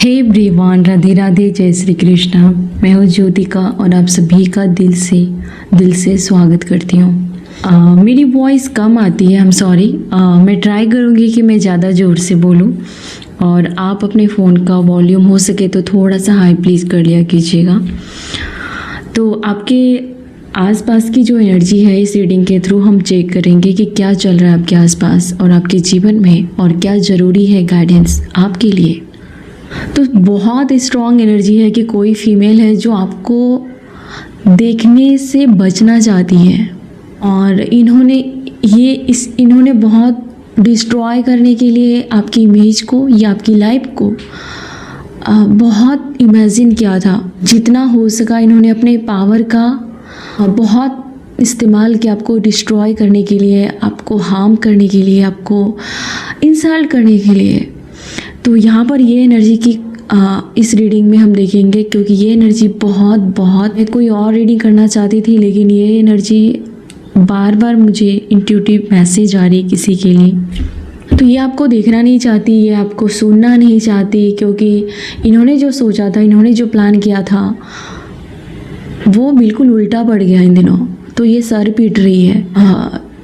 Hey everyone, Radhe Radhe, जय श्री कृष्णा। मैं हूँ ज्योतिका और आप सभी का दिल से स्वागत करती हूँ। मेरी वॉइस कम आती है, आई एम सॉरी। मैं ट्राई करूँगी कि मैं ज़्यादा ज़ोर से बोलूँ और आप अपने फ़ोन का वॉल्यूम हो सके तो थोड़ा सा हाई प्लीज़ कर लिया कीजिएगा। तो आपके आसपास की जो एनर्जी है, इस रीडिंग के थ्रू हम चेक करेंगे कि क्या चल रहा है आपके आसपास और आपके जीवन में और क्या ज़रूरी है गाइडेंस आपके लिए। तो बहुत स्ट्रॉन्ग एनर्जी है कि कोई फीमेल है जो आपको देखने से बचना चाहती है और इन्होंने बहुत डिस्ट्रॉय करने के लिए आपकी इमेज को या आपकी लाइफ को बहुत इमेजिन किया था। जितना हो सका इन्होंने अपने पावर का बहुत इस्तेमाल किया आपको डिस्ट्रॉय करने के लिए, आपको हार्म करने के लिए, आपको इंसल्ट करने के लिए। तो यहाँ पर ये एनर्जी की इस रीडिंग में हम देखेंगे, क्योंकि ये एनर्जी बहुत मैं कोई और रीडिंग करना चाहती थी, लेकिन ये एनर्जी बार बार मुझे इंट्यूटिव मैसेज आ रही किसी के लिए। तो ये आपको देखना नहीं चाहती, ये आपको सुनना नहीं चाहती, क्योंकि इन्होंने जो सोचा था, इन्होंने जो प्लान किया था वो बिल्कुल उल्टा पड़ गया इन दिनों। तो ये सर पीट रही है।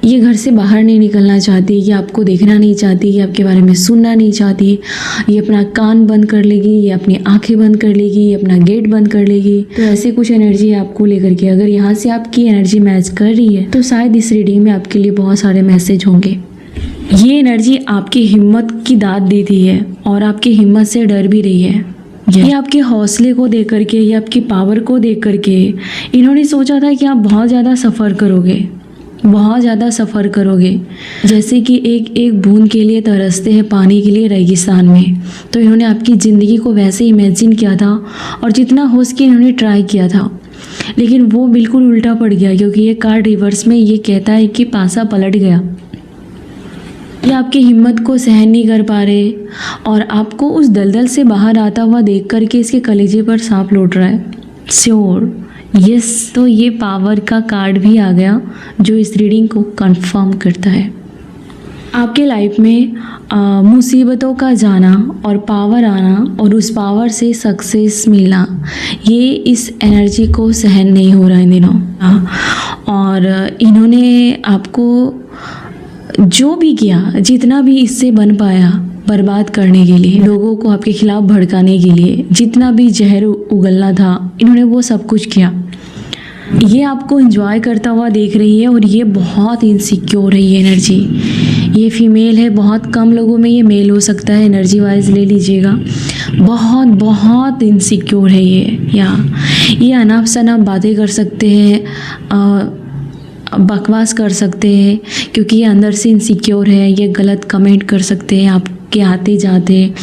ये घर से बाहर नहीं निकलना चाहती, ये आपको देखना नहीं चाहती, ये आपके बारे में सुनना नहीं चाहती। ये अपना कान बंद कर लेगी, ये अपनी आंखें बंद कर लेगी, ये अपना गेट बंद कर लेगी। तो ऐसे कुछ एनर्जी है आपको लेकर के। अगर यहाँ से आपकी एनर्जी मैच कर रही है तो शायद इस रीडिंग में आपके लिए बहुत सारे मैसेज होंगे। ये एनर्जी आपकी हिम्मत की दाद देती है और आपकी हिम्मत से डर भी रही है। ये आपके हौसले को देख करके, ये आपकी पावर को देख करके इन्होंने सोचा था कि आप बहुत ज़्यादा सफ़र करोगे, जैसे कि एक बूंद के लिए तरसते हैं पानी के लिए रेगिस्तान में। तो इन्होंने आपकी ज़िंदगी को वैसे इमेजिन किया था और जितना हो सके इन्होंने ट्राई किया था, लेकिन वो बिल्कुल उल्टा पड़ गया, क्योंकि ये कार्ड रिवर्स में ये कहता है कि पासा पलट गया। ये आपकी हिम्मत को सहन नहीं कर पा रहे और आपको उस दलदल से बाहर आता हुआ देख करके इसके कलेजे पर सांप लौट रहा है। Sure, yes. तो ये पावर का कार्ड भी आ गया जो इस रीडिंग को कंफर्म करता है। आपके लाइफ में मुसीबतों का जाना और पावर आना और उस पावर से सक्सेस मिलना, ये इस एनर्जी को सहन नहीं हो रहा इन दिनों। और इन्होंने आपको जो भी किया, जितना भी इससे बन पाया बर्बाद करने के लिए, लोगों को आपके खिलाफ भड़काने के लिए, जितना भी जहर उगलना था, इन्होंने वो सब कुछ किया। ये आपको एंजॉय करता हुआ देख रही है और ये बहुत इनसिक्योर है ये एनर्जी। ये फीमेल है, बहुत कम लोगों में ये मेल हो सकता है, एनर्जी वाइज ले लीजिएगा। बहुत इनसिक्योर है ये अनाप शनाप बातें कर सकते हैं, बकवास कर सकते हैं, क्योंकि ये अंदर से इनसिक्योर है। ये गलत कमेंट कर सकते हैं आपके आते जाते,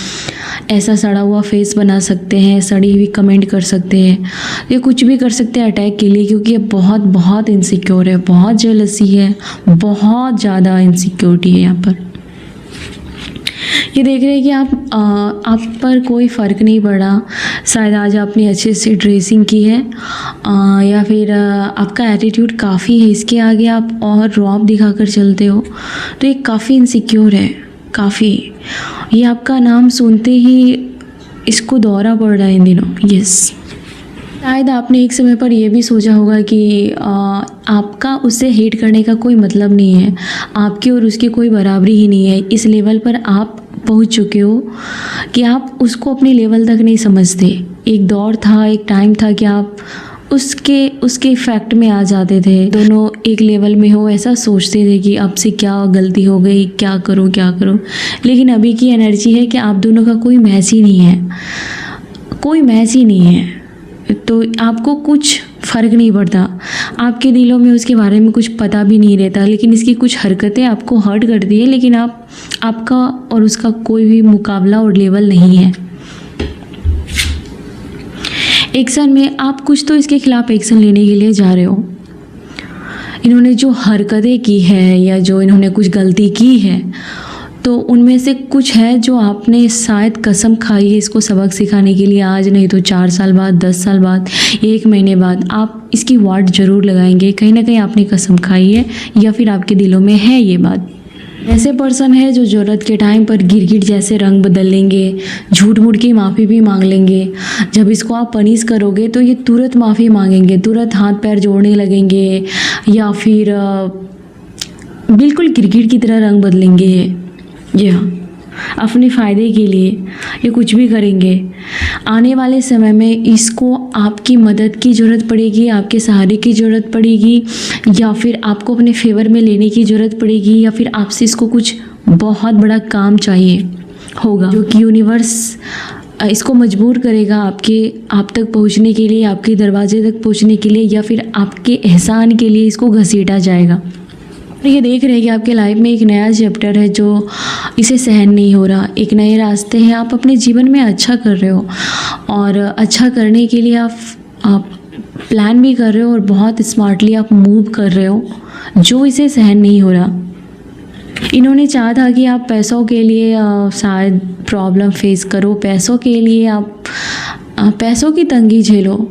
ऐसा सड़ा हुआ फेस बना सकते हैं, सड़ी हुई कमेंट कर सकते हैं, ये कुछ भी कर सकते हैं अटैक के लिए, क्योंकि ये बहुत इनसिक्योर है, बहुत जेलसी है, बहुत ज़्यादा इनसिक्योरिटी है यहाँ पर। ये देख रहे हैं कि आप पर कोई फ़र्क नहीं पड़ा। शायद आज आपने अच्छे से ड्रेसिंग की है या फिर आपका एटीट्यूड काफ़ी है, इसके आगे आप और रौब दिखाकर चलते हो। तो ये काफ़ी इनसिक्योर है, काफ़ी। ये आपका नाम सुनते ही इसको दौरा पड़ रहा है इन दिनों। यस, शायद आपने एक समय पर यह भी सोचा होगा कि आपका उससे हेट करने का कोई मतलब नहीं है, आपकी और उसकी कोई बराबरी ही नहीं है। इस लेवल पर आप पहुंच चुके हो कि आप उसको अपने लेवल तक नहीं समझते। एक दौर था, एक टाइम था कि आप उसके इफेक्ट में आ जाते थे। दोनों एक लेवल में हो, ऐसा सोचते थे कि अब से क्या गलती हो गई, क्या करूं। लेकिन अभी की एनर्जी है कि आप दोनों का कोई मैच ही नहीं है, तो आपको कुछ फ़र्क नहीं पड़ता। आपके दिलों में उसके बारे में कुछ पता भी नहीं रहता, लेकिन इसकी कुछ हरकतें आपको हर्ट करती है, लेकिन आपका और उसका कोई भी मुकाबला और लेवल नहीं है। एक्शन में आप कुछ तो इसके खिलाफ एक्शन लेने के लिए जा रहे हो। इन्होंने जो हरकतें की है या जो इन्होंने कुछ गलती की है, तो उनमें से कुछ है जो आपने शायद कसम खाई है इसको सबक सिखाने के लिए। आज नहीं तो 4 साल बाद, 10 साल बाद, 1 महीने बाद आप इसकी वाट ज़रूर लगाएंगे। कहीं ना कहीं आपने कसम खाई है या फिर आपके दिलों में है ये बात। ऐसे पर्सन है जो ज़रूरत के टाइम पर गिरगिट जैसे रंग बदल लेंगे, झूठ मूठ की माफ़ी भी मांग लेंगे। जब इसको आप पनिश करोगे तो ये तुरंत माफ़ी मांगेंगे, तुरंत हाथ पैर जोड़ने लगेंगे, या फिर बिल्कुल गिरगिट की तरह रंग बदलेंगे। ये हाँ, अपने फ़ायदे के लिए ये कुछ भी करेंगे। आने वाले समय में इसको आपकी मदद की ज़रूरत पड़ेगी, आपके सहारे की ज़रूरत पड़ेगी, या फिर आपको अपने फेवर में लेने की ज़रूरत पड़ेगी, या फिर आपसे इसको कुछ बहुत बड़ा काम चाहिए होगा, जो कि यूनिवर्स इसको मजबूर करेगा आप तक पहुंचने के लिए, आपके दरवाजे तक पहुंचने के लिए, या फिर आपके एहसान के लिए इसको घसीटा जाएगा। ये देख रहे हैं कि आपके लाइफ में एक नया चैप्टर है जो इसे सहन नहीं हो रहा, एक नए रास्ते हैं, आप अपने जीवन में अच्छा कर रहे हो और अच्छा करने के लिए आप प्लान भी कर रहे हो और बहुत स्मार्टली आप मूव कर रहे हो, जो इसे सहन नहीं हो रहा। इन्होंने चाहा था कि आप पैसों के लिए शायद प्रॉब्लम फेस करो, पैसों के लिए आप पैसों की तंगी झेलो,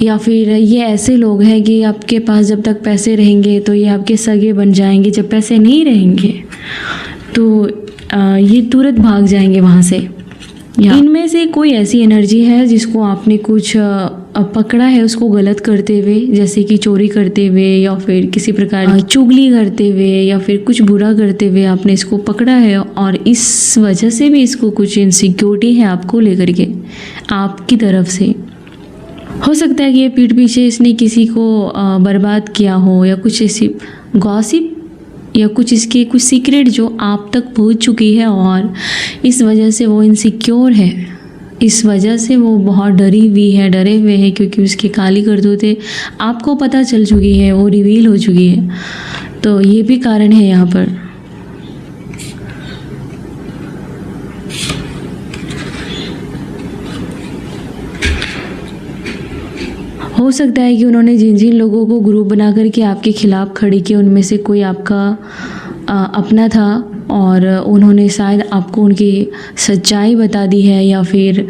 या फिर ये ऐसे लोग हैं कि आपके पास जब तक पैसे रहेंगे तो ये आपके सगे बन जाएंगे, जब पैसे नहीं रहेंगे तो ये तुरंत भाग जाएंगे वहाँ से। इनमें से कोई ऐसी एनर्जी है जिसको आपने कुछ पकड़ा है उसको गलत करते हुए, जैसे कि चोरी करते हुए या फिर किसी प्रकार की चुगली करते हुए या फिर कुछ बुरा करते हुए आपने इसको पकड़ा है, और इस वजह से भी इसको कुछ इनसिक्योरिटी है आपको लेकर के आपकी तरफ से। हो सकता है कि ये पीठ पीछे इसने किसी को बर्बाद किया हो, या कुछ ऐसी गॉसिप या कुछ इसके कुछ सीक्रेट जो आप तक पहुंच चुकी है, और इस वजह से वो इनसिक्योर है, इस वजह से वो बहुत डरे हुए हैं, क्योंकि उसकी काली करतूतें आपको पता चल चुकी है, वो रिवील हो चुकी है। तो ये भी कारण है यहाँ पर। हो सकता है कि उन्होंने जिन जिन लोगों को ग्रुप बना करके आपके खिलाफ खड़ी किया उनमें से कोई आपका अपना था, और उन्होंने शायद आपको उनकी सच्चाई बता दी है, या फिर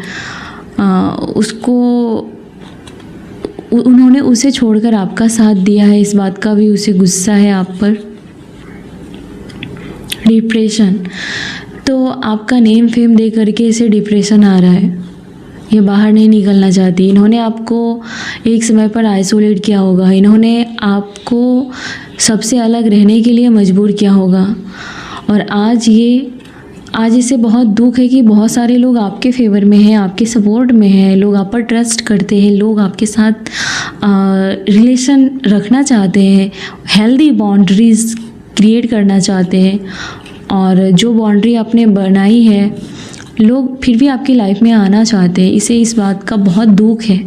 उन्होंने उसे छोड़कर आपका साथ दिया है, इस बात का भी उसे गुस्सा है आप पर। डिप्रेशन, तो आपका नेम फेम दे करके इसे डिप्रेशन आ रहा है, ये बाहर नहीं निकलना चाहती। इन्होंने आपको एक समय पर आइसोलेट किया होगा, इन्होंने आपको सबसे अलग रहने के लिए मजबूर किया होगा, और आज इसे बहुत दुख है कि बहुत सारे लोग आपके फेवर में हैं, आपके सपोर्ट में हैं, लोग आप पर ट्रस्ट करते हैं, लोग आपके साथ रिलेशन रखना चाहते हैं, हेल्दी बाउंड्रीज क्रिएट करना चाहते हैं, और जो बाउंड्री आपने बनाई है लोग फिर भी आपकी लाइफ में आना चाहते हैं। इसे इस बात का बहुत दुख है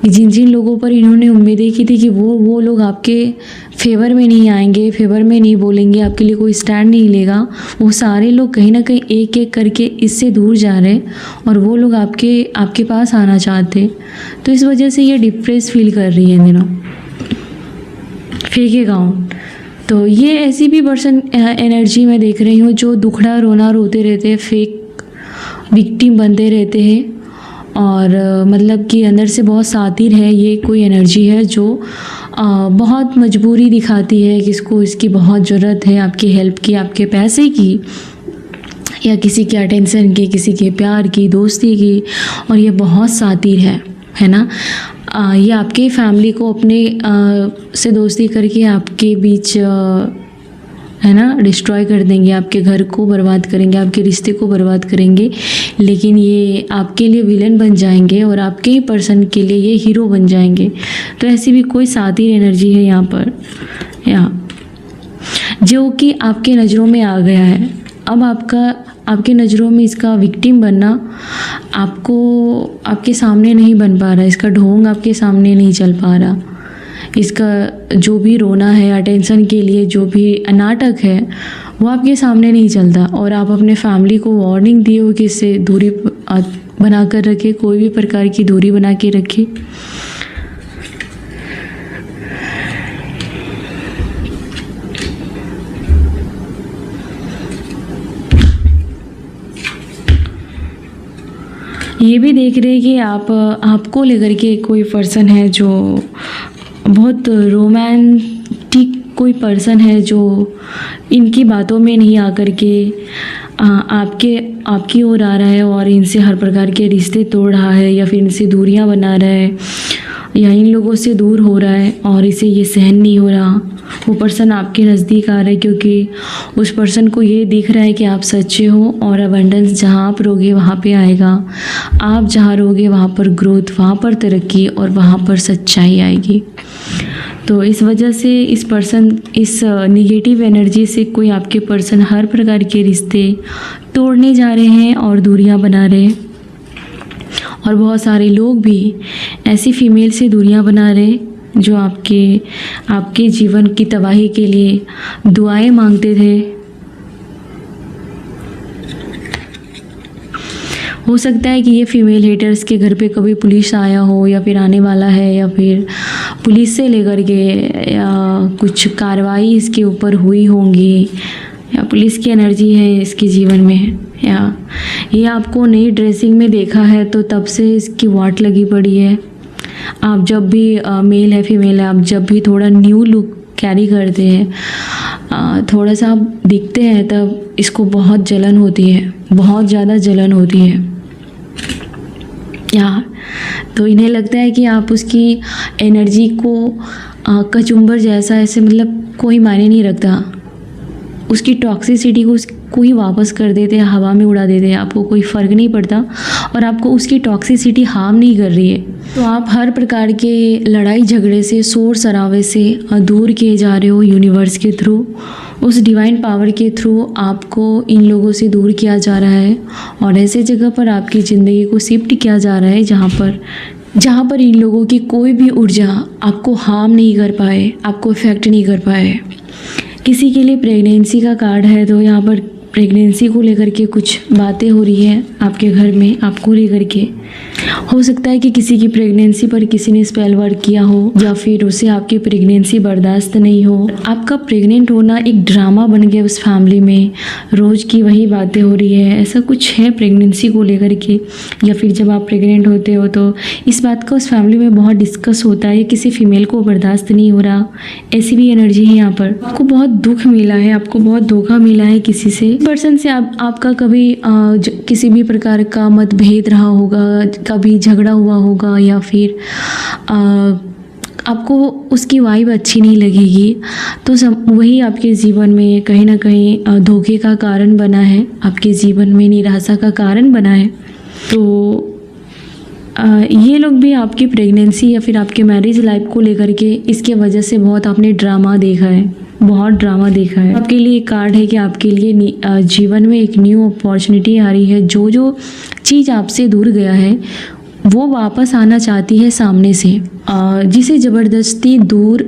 कि जिन जिन लोगों पर इन्होंने उम्मीदें की थी कि वो लोग आपके फेवर में नहीं आएंगे, फेवर में नहीं बोलेंगे, आपके लिए कोई स्टैंड नहीं लेगा, वो सारे लोग कहीं ना कहीं एक एक करके इससे दूर जा रहे हैं, और वो लोग आपके पास आना चाहते। तो इस वजह से ये डिप्रेस फील कर रही है दिनों। फेक अकाउंट, तो ये ऐसी भी पर्सन एनर्जी में देख रही हूँ जो दुखड़ा रोना रोते रहते हैं, फेक विक्टिम बनते रहते हैं, और मतलब कि अंदर से बहुत सातिर है। ये कोई एनर्जी है जो बहुत मजबूरी दिखाती है कि इसकी बहुत ज़रूरत है आपकी हेल्प की, आपके पैसे की, या किसी के अटेंशन की, किसी के प्यार की, दोस्ती की, और ये बहुत सातिर है ना। ये आपके फैमिली को अपने से दोस्ती करके आपके बीच है ना डिस्ट्रॉय कर देंगे, आपके घर को बर्बाद करेंगे, आपके रिश्ते को बर्बाद करेंगे, लेकिन ये आपके लिए विलन बन जाएंगे और आपके ही पर्सन के लिए ये हीरो बन जाएंगे। तो ऐसी भी कोई सातिर एनर्जी है यहाँ पर, जो कि आपके नज़रों में आ गया है। अब आपके नज़रों में इसका विक्टिम बनना आपके सामने नहीं बन पा रहा, इसका ढोंग आपके सामने नहीं चल पा रहा, इसका जो भी रोना है अटेंशन के लिए, जो भी नाटक है वो आपके सामने नहीं चलता, और आप अपने फैमिली को वार्निंग दिए हो कि इससे दूरी बना कर रखे, कोई भी प्रकार की दूरी बना के रखे। ये भी देख रहे हैं कि आपको लेकर के कोई पर्सन है जो बहुत रोमांटिक कोई पर्सन है जो इनकी बातों में नहीं आकर के आपकी ओर आ रहा है और इनसे हर प्रकार के रिश्ते तोड़ रहा है, या फिर इनसे दूरियां बना रहा है, या इन लोगों से दूर हो रहा है और इसे ये सहन नहीं हो रहा। वो पर्सन आपके नज़दीक आ रहा है क्योंकि उस पर्सन को ये दिख रहा है कि आप सच्चे हो, और अबंडेंस जहाँ आप रहोगे वहाँ पे आएगा। आप जहाँ रहोगे वहाँ पर ग्रोथ, वहाँ पर तरक्की और वहाँ पर सच्चाई आएगी। तो इस वजह से इस पर्सन, इस निगेटिव एनर्जी से कोई आपके पर्सन हर प्रकार के रिश्ते तोड़ने जा रहे हैं और दूरियां बना रहे हैं। और बहुत सारे लोग भी ऐसी फीमेल से दूरियां बना रहे जो आपके जीवन की तबाही के लिए दुआएं मांगते थे। हो सकता है कि ये फीमेल हेटर्स के घर पे कभी पुलिस आया हो, या फिर आने वाला है, या फिर पुलिस से लेकर के या कुछ कार्रवाई इसके ऊपर हुई होंगी, या पुलिस की एनर्जी है इसके जीवन में, या ये आपको नई ड्रेसिंग में देखा है तो तब से इसकी वाट लगी पड़ी है। आप जब भी मेल है फीमेल है, आप जब भी थोड़ा न्यू लुक कैरी करते हैं, थोड़ा सा आप दिखते हैं, तब इसको बहुत जलन होती है, बहुत ज़्यादा जलन होती है। या तो इन्हें लगता है कि आप उसकी एनर्जी को कचुम्बर जैसा, ऐसे मतलब कोई मायने नहीं रखता, उसकी टॉक्सिसिटी को ही वापस कर देते हैं, हवा में उड़ा देते हैं, आपको कोई फ़र्क नहीं पड़ता और आपको उसकी टॉक्सिसिटी हार्म नहीं कर रही है। तो आप हर प्रकार के लड़ाई झगड़े से, शोर शराबे से दूर किए जा रहे हो यूनिवर्स के थ्रू, उस डिवाइन पावर के थ्रू आपको इन लोगों से दूर किया जा रहा है और ऐसे जगह पर आपकी ज़िंदगी को शिफ्ट किया जा रहा है जहाँ पर इन लोगों की कोई भी ऊर्जा आपको हार्म नहीं कर पाए, आपको इफेक्ट नहीं कर पाए। किसी के लिए प्रेगनेंसी का कार्ड है तो यहाँ पर प्रेगनेंसी को लेकर के कुछ बातें हो रही है आपके घर में, आपको लेकर के। हो सकता है कि किसी की प्रेगनेंसी पर किसी ने स्पेल वर्क किया हो, या फिर उसे आपकी प्रेगनेंसी बर्दाश्त नहीं हो। आपका प्रेग्नेंट होना एक ड्रामा बन गया उस फैमिली में, रोज़ की वही बातें हो रही है, ऐसा कुछ है प्रेगनेंसी को लेकर के। या फिर जब आप प्रेग्नेंट होते हो तो इस बात का उस फैमिली में बहुत डिस्कस होता है, किसी फीमेल को बर्दाश्त नहीं हो रहा, ऐसी भी एनर्जी है यहाँ पर। आपको बहुत दुख मिला है, आपको बहुत धोखा मिला है किसी से, पर्सन से आपका कभी किसी भी प्रकार का मतभेद रहा होगा, कभी झगड़ा हुआ होगा, या फिर आपको उसकी वाइब अच्छी नहीं लगेगी, तो वही आपके जीवन में कहीं ना कहीं धोखे का कारण बना है, आपके जीवन में निराशा का कारण बना है। तो ये लोग भी आपकी प्रेगनेंसी या फिर आपके मैरिज लाइफ को लेकर के इसके वजह से बहुत आपने ड्रामा देखा है, बहुत ड्रामा देखा है। आपके लिए एक कार्ड है कि आपके लिए जीवन में एक न्यू अपॉर्चुनिटी आ रही है। जो चीज़ आपसे दूर गया है वो वापस आना चाहती है सामने से, जिसे ज़बरदस्ती दूर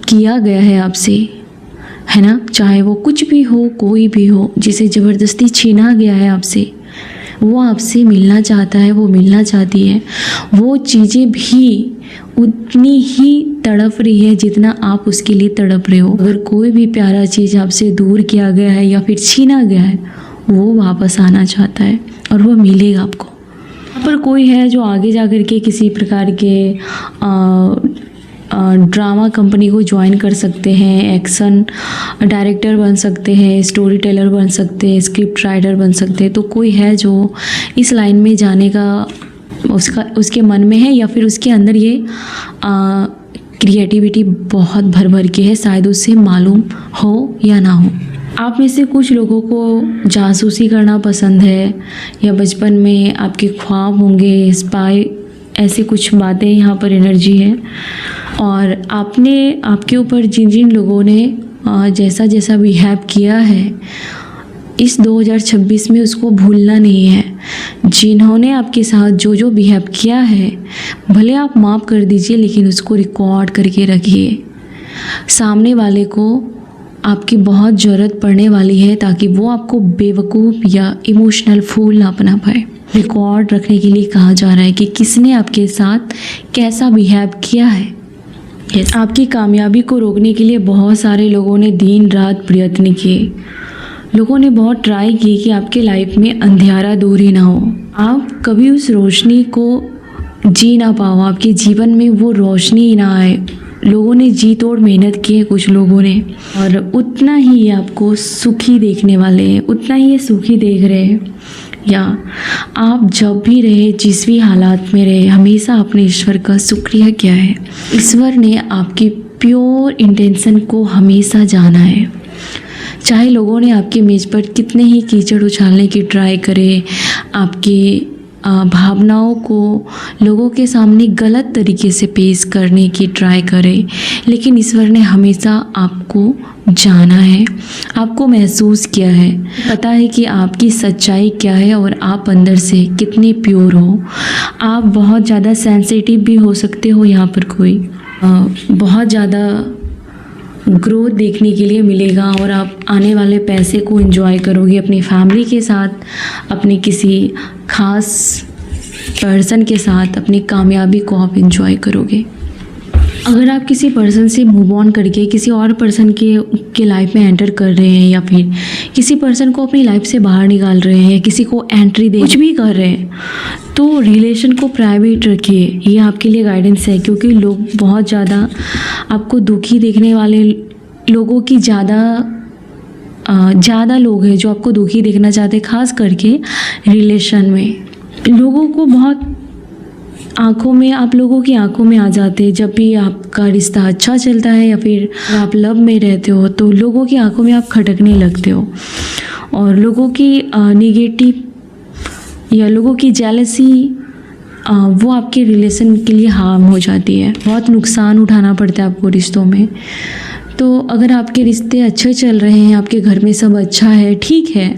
किया गया है आपसे, है ना, चाहे वो कुछ भी हो, कोई भी हो, जिसे ज़बरदस्ती छीना गया है आपसे, वो आपसे मिलना चाहता है, वो मिलना चाहती है। वो चीज़ें भी उतनी ही तड़प रही है जितना आप उसके लिए तड़प रहे हो। अगर कोई भी प्यारा चीज़ आपसे दूर किया गया है या फिर छीना गया है, वो वापस आना चाहता है और वो मिलेगा आपको। यहाँ पर कोई है जो आगे जा कर के किसी प्रकार के ड्रामा कंपनी को ज्वाइन कर सकते हैं, एक्शन डायरेक्टर बन सकते हैं, स्टोरी टेलर बन सकते हैं, स्क्रिप्ट राइटर बन सकते हैं। तो कोई है जो इस लाइन में जाने का उसके मन में है, या फिर उसके अंदर ये क्रिएटिविटी बहुत भर के है, शायद उससे मालूम हो या ना हो। आप में से कुछ लोगों को जासूसी करना पसंद है, या बचपन में आपके ख्वाब होंगे स्पाई, ऐसी कुछ बातें यहाँ पर एनर्जी है। और आपके ऊपर जिन लोगों ने जैसा जैसा बिहेव किया है इस 2026 में उसको भूलना नहीं है। जिन्होंने आपके साथ जो बिहेव किया है, भले आप माफ़ कर दीजिए, लेकिन उसको रिकॉर्ड करके रखिए। सामने वाले को आपकी बहुत ज़रूरत पड़ने वाली है, ताकि वो आपको बेवकूफ़ या इमोशनल फूल ना बना पाए। रिकॉर्ड रखने के लिए कहा जा रहा है कि किसने आपके साथ कैसा बिहेव किया है। आपकी कामयाबी को रोकने के लिए बहुत सारे लोगों ने दिन रात प्रयत्न किए। लोगों ने बहुत ट्राई की कि आपके लाइफ में अंधेरा दूर ही ना हो, आप कभी उस रोशनी को जी ना पाओ, आपके जीवन में वो रोशनी ही ना आए। लोगों ने जी तोड़ मेहनत की है, कुछ लोगों ने, और उतना ही ये आपको सुखी देखने वाले हैं, उतना ही ये सुखी देख रहे हैं। या आप जब भी रहे, जिस भी हालात में रहे, हमेशा अपने ईश्वर का शुक्रिया किया है। ईश्वर ने आपकी प्योर इंटेंशन को हमेशा जाना है। चाहे लोगों ने आपके मेज पर कितने ही कीचड़ उछालने की ट्राई करे, आपकी भावनाओं को लोगों के सामने गलत तरीके से पेश करने की ट्राई करे, लेकिन ईश्वर ने हमेशा आपको जाना है, आपको महसूस किया है, पता है कि आपकी सच्चाई क्या है और आप अंदर से कितने प्योर हो। आप बहुत ज़्यादा सेंसिटिव भी हो सकते हो, यहाँ पर कोई बहुत ज़्यादा ग्रोथ देखने के लिए मिलेगा और आप आने वाले पैसे को एंजॉय करोगे अपनी फैमिली के साथ, अपने किसी खास पर्सन के साथ, अपनी कामयाबी को आप एंजॉय करोगे। अगर आप किसी पर्सन से मूव ऑन करके किसी और पर्सन के लाइफ में एंटर कर रहे हैं, या फिर किसी पर्सन को अपनी लाइफ से बाहर निकाल रहे हैं, या किसी को एंट्री दे कुछ भी कर रहे हैं, तो रिलेशन को प्राइवेट रखिए। ये आपके लिए गाइडेंस है, क्योंकि लोग बहुत ज़्यादा आपको दुखी देखने वाले लोगों की ज़्यादा लोग हैं जो आपको दुखी देखना चाहते हैं, खास करके रिलेशन में। लोगों को बहुत आप लोगों की आंखों में आ जाते हैं जब भी आपका रिश्ता अच्छा चलता है, या फिर आप लव में रहते हो, तो लोगों की आंखों में आप खटकने लगते हो, और लोगों की नेगेटिव या लोगों की जेलसी वो आपके रिलेशन के लिए हार्म हो जाती है। बहुत नुकसान उठाना पड़ता है आपको रिश्तों में। तो अगर आपके रिश्ते अच्छे चल रहे हैं, आपके घर में सब अच्छा है, ठीक है,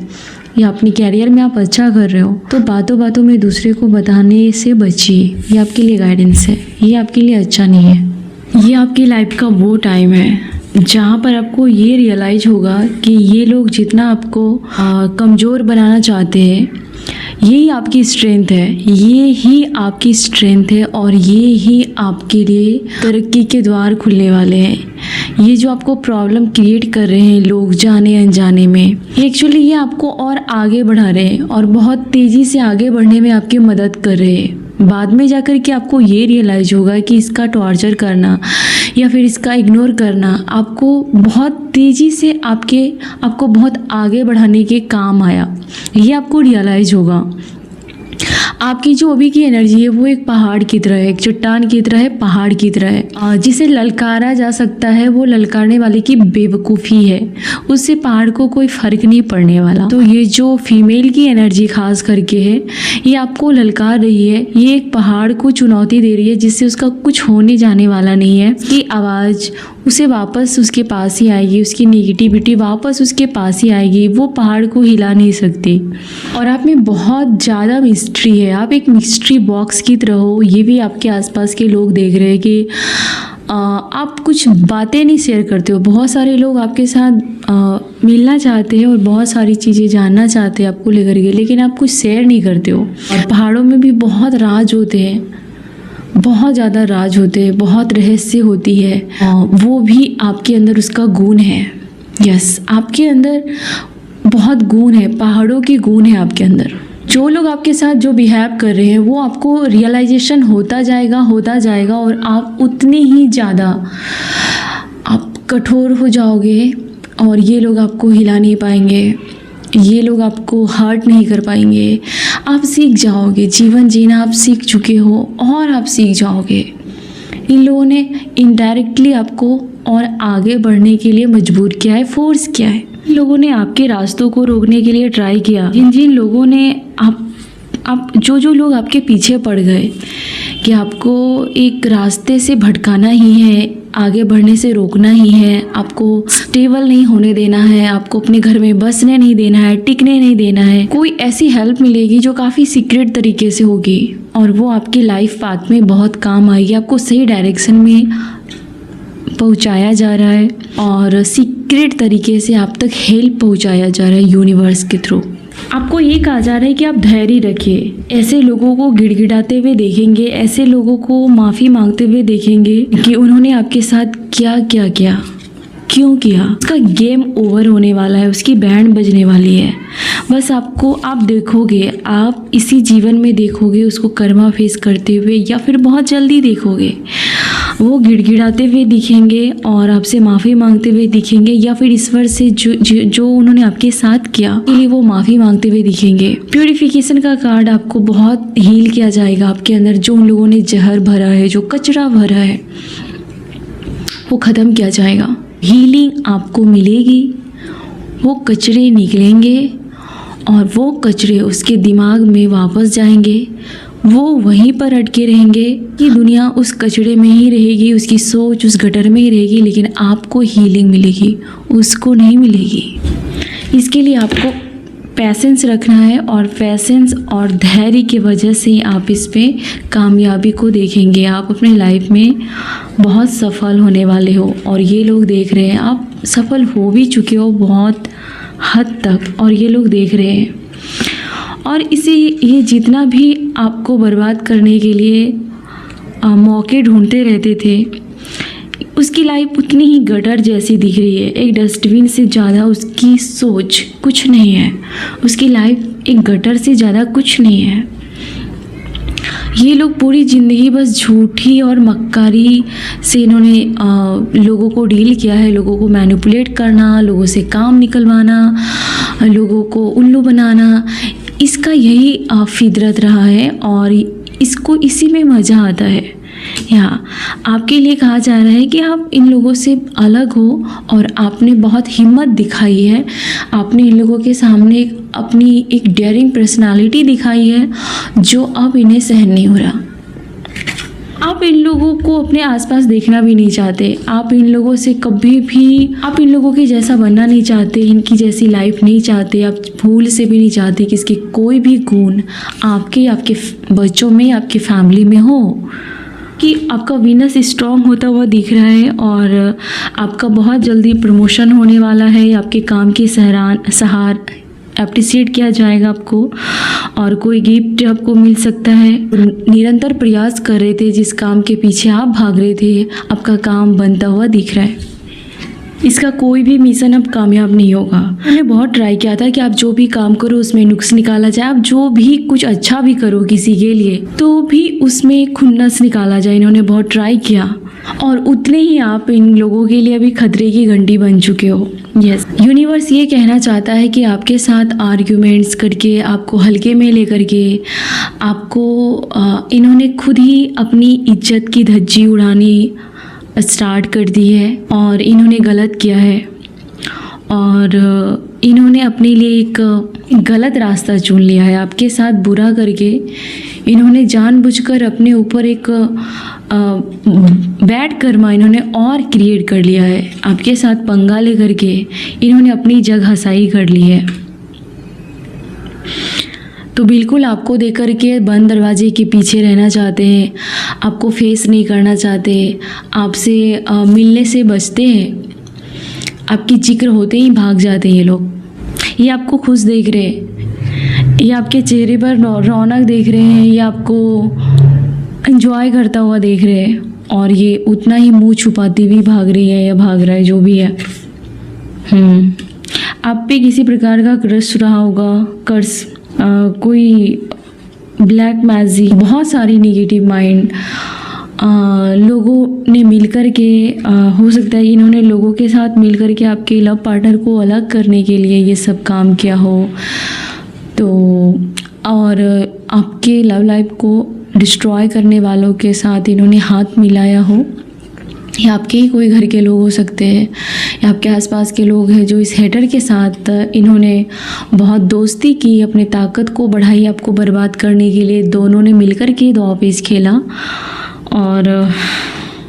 या अपने कैरियर में आप अच्छा कर रहे हो, तो बातों बातों में दूसरे को बताने से बचिए। ये आपके लिए गाइडेंस है, ये आपके लिए अच्छा नहीं है। ये आपकी लाइफ का वो टाइम है जहाँ पर आपको ये रियलाइज होगा कि ये लोग जितना आपको कमज़ोर बनाना चाहते हैं, यही आपकी स्ट्रेंथ है, ये ही आपकी स्ट्रेंथ है, और ये ही आपके लिए तरक्की के द्वार खुलने वाले हैं। ये जो आपको प्रॉब्लम क्रिएट कर रहे हैं लोग जाने अनजाने में, एक्चुअली ये आपको और आगे बढ़ा रहे हैं और बहुत तेज़ी से आगे बढ़ने में आपकी मदद कर रहे हैं। बाद में जाकर के आपको ये रियलाइज होगा कि इसका टॉर्चर करना या फिर इसका इग्नोर करना आपको बहुत तेज़ी से आपको बहुत आगे बढ़ाने के काम आया। ये आपको रियलाइज होगा। आपकी जो अभी की एनर्जी है वो एक पहाड़ की तरह है, एक चट्टान की तरह है, पहाड़ की तरह है, जिसे ललकारा जा सकता है। वो ललकारने वाले की बेवकूफ़ी है, उससे पहाड़ को कोई फ़र्क नहीं पड़ने वाला। तो ये जो फीमेल की एनर्जी खास करके है, ये आपको ललकार रही है, ये एक पहाड़ को चुनौती दे रही है, जिससे उसका कुछ होने जाने वाला नहीं है। कि आवाज़ उसे वापस उसके पास ही आएगी, उसकी नेगेटिविटी वापस उसके पास ही आएगी, वो पहाड़ को हिला नहीं सकती। और आप में बहुत ज़्यादा मिस्ट्री है, आप एक मिस्ट्री बॉक्स की तरह हो। ये भी आपके आसपास के लोग देख रहे हैं कि आप कुछ बातें नहीं शेयर करते हो। बहुत सारे लोग आपके साथ मिलना चाहते हैं और बहुत सारी चीज़ें जानना चाहते हैं आपको लेकर के, लेकिन आप कुछ शेयर नहीं करते हो। और पहाड़ों में भी बहुत राज होते हैं, बहुत ज़्यादा राज होते हैं, बहुत रहस्य होती है, वो भी आपके अंदर उसका गुण है। यस, आपके अंदर बहुत गुण है, पहाड़ों की गुण है आपके अंदर। जो लोग आपके साथ जो बिहेव कर रहे हैं वो आपको रियलाइजेशन होता जाएगा और आप उतने ही ज़्यादा आप कठोर हो जाओगे, और ये लोग आपको हिला नहीं पाएंगे, ये लोग आपको हर्ट नहीं कर पाएंगे। आप सीख जाओगे, जीवन जीना आप सीख चुके हो और आप सीख जाओगे। इन लोगों ने इनडायरेक्टली आपको और आगे बढ़ने के लिए मजबूर किया है, फोर्स किया है। इन लोगों ने आपके रास्तों को रोकने के लिए ट्राई किया। जिन लोगों ने जो लोग आपके पीछे पड़ गए कि आपको एक रास्ते से भटकाना ही है, आगे बढ़ने से रोकना ही है, आपको स्टेबल नहीं होने देना है, आपको अपने घर में बसने नहीं देना है, टिकने नहीं देना है, कोई ऐसी हेल्प मिलेगी जो काफ़ी सीक्रेट तरीके से होगी और वो आपकी लाइफ पाथ में बहुत काम आएगी। आपको सही डायरेक्शन में पहुंचाया जा रहा है और सीक्रेट तरीके से आप तक हेल्प पहुंचाया जा रहा है यूनिवर्स के थ्रू। आपको ये कहा जा रहा है कि आप धैर्य रखिए। ऐसे लोगों को गिड़गिड़ाते हुए देखेंगे, ऐसे लोगों को माफ़ी मांगते हुए देखेंगे कि उन्होंने आपके साथ क्या क्या किया, क्यों किया। उसका गेम ओवर होने वाला है, उसकी बैंड बजने वाली है। बस आप देखोगे, आप इसी जीवन में देखोगे उसको कर्मा फेस करते हुए, या फिर बहुत जल्दी देखोगे। वो गिड़गिड़ाते हुए दिखेंगे और आपसे माफ़ी मांगते हुए दिखेंगे, या फिर ईश्वर से जो उन्होंने आपके साथ किया के लिए वो माफ़ी मांगते हुए दिखेंगे। प्यूरिफिकेशन का कार्ड आपको बहुत हील किया जाएगा। आपके अंदर जो उन लोगों ने जहर भरा है, जो कचरा भरा है, वो ख़त्म किया जाएगा। हीलिंग आपको मिलेगी, वो कचरे निकलेंगे और वो कचरे उसके दिमाग में वापस जाएंगे। वो वहीं पर अटके रहेंगे कि दुनिया उस कचरे में ही रहेगी, उसकी सोच उस गटर में ही रहेगी, लेकिन आपको हीलिंग मिलेगी, उसको नहीं मिलेगी। इसके लिए आपको पैसेंस रखना है, और पैसेंस और धैर्य की वजह से आप इस पे कामयाबी को देखेंगे। आप अपने लाइफ में बहुत सफल होने वाले हो, और ये लोग देख रहे हैं, आप सफल हो भी चुके हो बहुत हद तक, और ये लोग देख रहे हैं। और ये जितना भी आपको बर्बाद करने के लिए मौके ढूंढते रहते थे, उसकी लाइफ उतनी ही गटर जैसी दिख रही है। एक डस्टबिन से ज़्यादा उसकी सोच कुछ नहीं है, उसकी लाइफ एक गटर से ज़्यादा कुछ नहीं है। ये लोग पूरी ज़िंदगी बस झूठी और मक्कारी से इन्होंने लोगों को डील किया है, लोगों को मैनिपुलेट करना, लोगों से काम निकलवाना, लोगों को उल्लू बनाना, इसका यही फितरत रहा है, और इसको इसी में मज़ा आता है। यहाँ आपके लिए कहा जा रहा है कि आप इन लोगों से अलग हो, और आपने बहुत हिम्मत दिखाई है। आपने इन लोगों के सामने अपनी एक डेयरिंग पर्सनालिटी दिखाई है, जो अब इन्हें सहन नहीं हो रहा। आप इन लोगों को अपने आसपास देखना भी नहीं चाहते। आप इन लोगों से कभी भी, आप इन लोगों के जैसा बनना नहीं चाहते, इनकी जैसी लाइफ नहीं चाहते। आप भूल से भी नहीं चाहते कि इसके कोई भी गुण आपके बच्चों में, आपकी फैमिली में हो। कि आपका वीनस स्ट्रॉन्ग होता हुआ दिख रहा है, और आपका बहुत जल्दी प्रमोशन होने वाला है। आपके काम की सहार एप्रिशिएट किया जाएगा आपको, और कोई गिफ्ट आपको मिल सकता है। निरंतर प्रयास कर रहे थे, जिस काम के पीछे आप भाग रहे थे, आपका काम बनता हुआ दिख रहा है। इसका कोई भी मिशन अब कामयाब नहीं होगा। मैंने बहुत ट्राई किया था कि आप जो भी काम करो उसमें नुक्स निकाला जाए, आप जो भी कुछ अच्छा भी करो किसी के लिए तो भी उसमें खुन्नस निकाला जाए। इन्होंने बहुत ट्राई किया, और उतने ही आप इन लोगों के लिए अभी खतरे की घंटी बन चुके हो। यस, यूनिवर्स ये कहना चाहता है कि आपके साथ आर्ग्यूमेंट्स करके, आपको हल्के में लेकर के, आपको इन्होंने खुद ही अपनी इज्जत की धज्जी उड़ानी स्टार्ट कर दी है, और इन्होंने गलत किया है, और इन्होंने अपने लिए एक गलत रास्ता चुन लिया है। आपके साथ बुरा करके इन्होंने जानबूझकर अपने ऊपर एक बैड कर्मा इन्होंने और क्रिएट कर लिया है। आपके साथ पंगा ले करके इन्होंने अपनी जगह हसाई कर ली है। तो बिल्कुल आपको देख कर के बंद दरवाजे के पीछे रहना चाहते हैं, आपको फेस नहीं करना चाहते, आपसे मिलने से बचते हैं, आपकी जिक्र होते ही भाग जाते हैं ये लोग। ये आपको खुश देख रहे हैं, ये आपके चेहरे पर रौनक देख रहे हैं, ये आपको एंजॉय करता हुआ देख रहे हैं, और ये उतना ही मुंह छुपाती हुई भाग रही है या भाग रहा है, जो भी है। आप पे किसी प्रकार का क्रश रहा होगा, कर्ज, कोई ब्लैक मैजिक, बहुत सारी नेगेटिव माइंड लोगों ने मिलकर के, हो सकता है इन्होंने लोगों के साथ मिलकर के आपके लव पार्टनर को अलग करने के लिए ये सब काम किया हो, तो और आपके लव लाइफ को डिस्ट्रॉय करने वालों के साथ इन्होंने हाथ मिलाया हो। या आपके ही कोई घर के लोग हो सकते हैं, या आपके आसपास के लोग हैं जो इस हेटर के साथ इन्होंने बहुत दोस्ती की, अपनी ताकत को बढ़ाई आपको बर्बाद करने के लिए। दोनों ने मिलकर के दो पेच खेला, और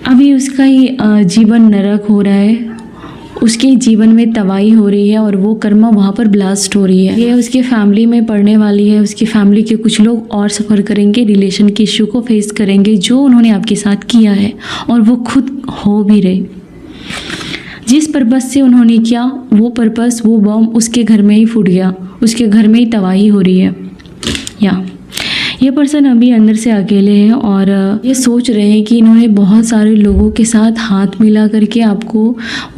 अभी उसका ही जीवन नरक हो रहा है, उसके जीवन में तबाही हो रही है, और वो कर्मा वहाँ पर ब्लास्ट हो रही है। ये उसके फैमिली में पड़ने वाली है। उसकी फैमिली के कुछ लोग और सफ़र करेंगे, रिलेशन के इशू को फेस करेंगे जो उन्होंने आपके साथ किया है, और वो खुद हो भी रहे। जिस पर्पस से उन्होंने किया वो पर्पस, वो बम उसके घर में ही फूट गया, उसके घर में ही तबाही हो रही है। या ये पर्सन अभी अंदर से अकेले हैं, और ये सोच रहे हैं कि इन्होंने बहुत सारे लोगों के साथ हाथ मिला करके आपको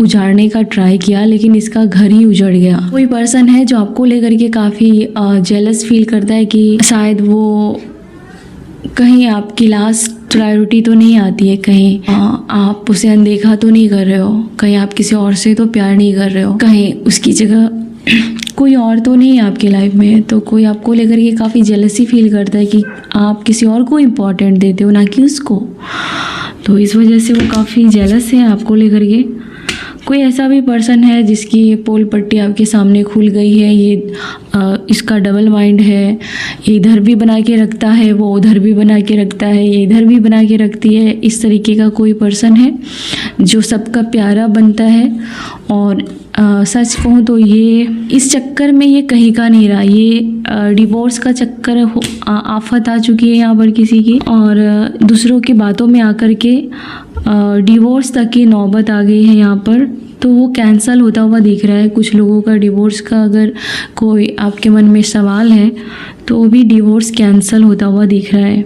उजाड़ने का ट्राई किया, लेकिन इसका घर ही उजड़ गया। कोई पर्सन है जो आपको लेकर के काफ़ी जेलस फील करता है कि शायद वो कहीं आपकी लास्ट प्रायोरिटी तो नहीं आती है, कहीं आप उसे अनदेखा तो नहीं कर रहे हो, कहीं आप किसी और से तो प्यार नहीं कर रहे हो, कहीं उसकी जगह कोई और तो नहीं है आपकी लाइफ में, तो कोई आपको लेकर के काफ़ी जेलसी फील करता है कि आप किसी और को इम्पोर्टेंट देते हो ना कि उसको। तो इस वजह से वो काफ़ी जेलस है आपको लेकर के। कोई ऐसा भी पर्सन है जिसकी पोल पट्टी आपके सामने खुल गई है, ये इसका डबल माइंड है, ये इधर भी बना के रखता है, वो उधर भी बना के रखता है, ये इधर भी बना के रखती है। इस तरीके का कोई पर्सन है जो सबका प्यारा बनता है। और सच कहूँ तो ये इस चक्कर में ये कहीं का नहीं रहा, ये डिवोर्स का चक्कर आफत आ चुकी है यहाँ पर किसी की, और दूसरों की बातों में आकर के डिवोर्स तक की नौबत आ गई है यहाँ पर। तो वो कैंसल होता हुआ दिख रहा है कुछ लोगों का डिवोर्स का। अगर कोई आपके मन में सवाल है तो वो भी डिवोर्स कैंसल होता हुआ दिख रहा है।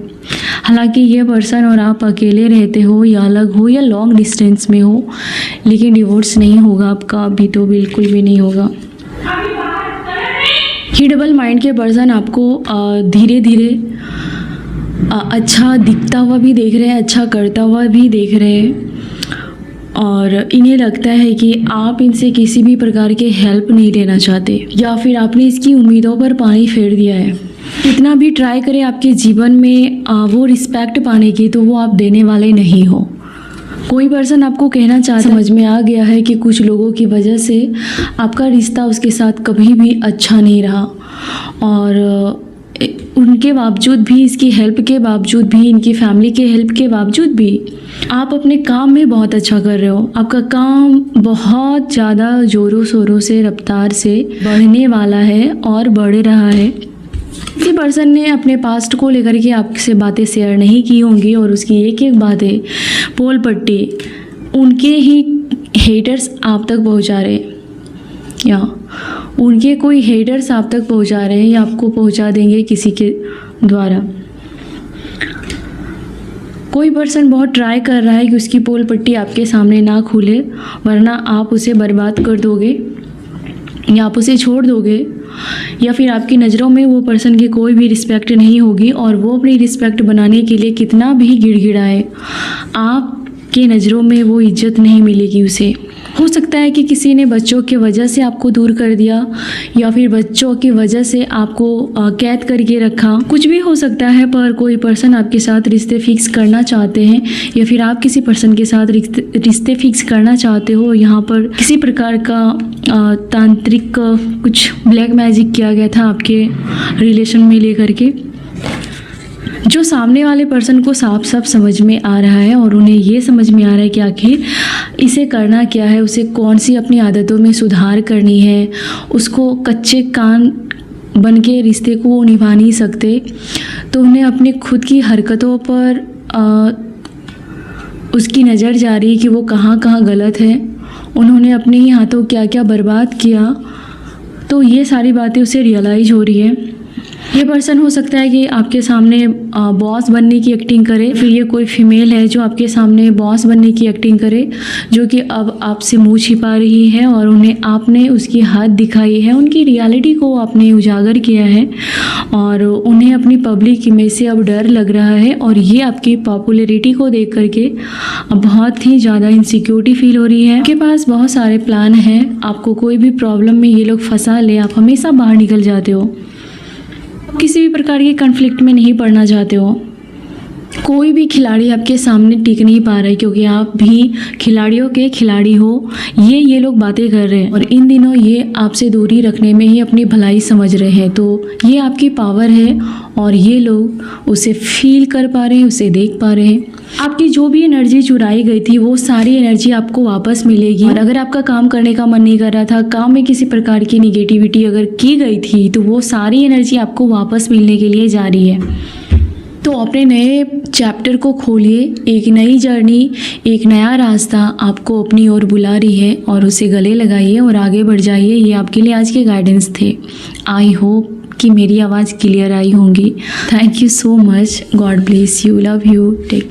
हालांकि ये पर्सन और आप अकेले रहते हो या अलग हो या लॉन्ग डिस्टेंस में हो, लेकिन डिवोर्स नहीं होगा आपका अभी, तो बिल्कुल भी नहीं होगा। ये डबल माइंड के पर्सन आपको धीरे धीरे अच्छा दिखता हुआ भी देख रहे हैं, अच्छा करता हुआ भी देख रहे हैं, और इन्हें लगता है कि आप इनसे किसी भी प्रकार के हेल्प नहीं लेना चाहते, या फिर आपने इसकी उम्मीदों पर पानी फेर दिया है। कितना भी ट्राई करें आपके जीवन में वो रिस्पेक्ट पाने की, तो वो आप देने वाले नहीं हो। कोई पर्सन आपको कहना चाहता है, समझ में आ गया है कि कुछ लोगों की वजह से आपका रिश्ता उसके साथ कभी भी अच्छा नहीं रहा, और उनके बावजूद भी, इसकी हेल्प के बावजूद भी, इनकी फैमिली के हेल्प के बावजूद भी आप अपने काम में बहुत अच्छा कर रहे हो। आपका काम बहुत ज़्यादा ज़ोरों शोरों से, रफ्तार से बढ़ने वाला है और बढ़ रहा है। किसी पर्सन ने अपने पास्ट को लेकर के आपसे बातें शेयर नहीं की होंगी, और उसकी एक एक बातें पोल पट्टी उनके ही हेटर्स आप तक पहुंचा रहे हैं, या उनके कोई हेटर्स आप तक पहुंचा रहे हैं, या आपको पहुंचा देंगे किसी के द्वारा। कोई पर्सन बहुत ट्राई कर रहा है कि उसकी पोल पट्टी आपके सामने ना खुले, वरना आप उसे बर्बाद कर दोगे या आप उसे छोड़ दोगे, या फिर आपकी नज़रों में वो पर्सन की कोई भी रिस्पेक्ट नहीं होगी, और वो अपनी रिस्पेक्ट बनाने के लिए कितना भी गिड़गिड़ाए, आपके नज़रों में वो इज्जत नहीं मिलेगी उसे। हो सकता है कि किसी ने बच्चों की वजह से आपको दूर कर दिया, या फिर बच्चों की वजह से आपको कैद करके रखा, कुछ भी हो सकता है। पर कोई पर्सन आपके साथ रिश्ते फिक्स करना चाहते हैं, या फिर आप किसी पर्सन के साथ रिश्ते फिक्स करना चाहते हो। यहाँ पर किसी प्रकार का तांत्रिक कुछ ब्लैक मैजिक किया गया था आपके रिलेशन में लेकर के, जो सामने वाले पर्सन को साफ साफ समझ में आ रहा है, और उन्हें ये समझ में आ रहा है कि आखिर इसे करना क्या है, उसे कौन सी अपनी आदतों में सुधार करनी है। उसको कच्चे कान बन के रिश्ते को वो निभा नहीं सकते, तो उन्हें अपनी खुद की हरकतों पर उसकी नज़र जा रही है कि वो कहाँ कहाँ गलत है, उन्होंने अपने ही हाथों क्या क्या बर्बाद किया। तो ये सारी बातें उसे रियलाइज़ हो रही है। ये पर्सन हो सकता है कि आपके सामने बॉस बनने की एक्टिंग करे, फिर ये कोई फीमेल है जो आपके सामने बॉस बनने की एक्टिंग करे, जो कि अब आपसे मुंह छिपा रही है, और उन्हें आपने उसकी हद दिखाई है, उनकी रियलिटी को आपने उजागर किया है, और उन्हें अपनी पब्लिक इमेज से अब डर लग रहा है, और ये आपकी पॉपुलैरिटी को देख करके अब बहुत ही ज़्यादा इनसिक्योरिटी फील हो रही है। आपके पास बहुत सारे प्लान हैं, आपको कोई भी प्रॉब्लम में ये लोग फंसा ले, आप हमेशा बाहर निकल जाते हो, किसी भी प्रकार के कॉन्फ्लिक्ट में नहीं पड़ना चाहते हो। कोई भी खिलाड़ी आपके सामने टिक नहीं पा रहा है, क्योंकि आप भी खिलाड़ियों के खिलाड़ी हो, ये लोग बातें कर रहे हैं, और इन दिनों ये आपसे दूरी रखने में ही अपनी भलाई समझ रहे हैं। तो ये आपकी पावर है, और ये लोग उसे फील कर पा रहे हैं, उसे देख पा रहे हैं। आपकी जो भी एनर्जी चुराई गई थी, वो सारी एनर्जी आपको वापस मिलेगी। और अगर आपका काम करने का मन नहीं कर रहा था, काम में किसी प्रकार की निगेटिविटी अगर की गई थी, तो वो सारी एनर्जी आपको वापस मिलने के लिए जा रही है। तो अपने नए चैप्टर को खोलिए, एक नई जर्नी, एक नया रास्ता आपको अपनी ओर बुला रही है, और उसे गले लगाइए और आगे बढ़ जाइए। ये आपके लिए आज के गाइडेंस थे। आई होप कि मेरी आवाज़ क्लियर आई होंगी। Thank you so much. God bless you. Love you. Take care.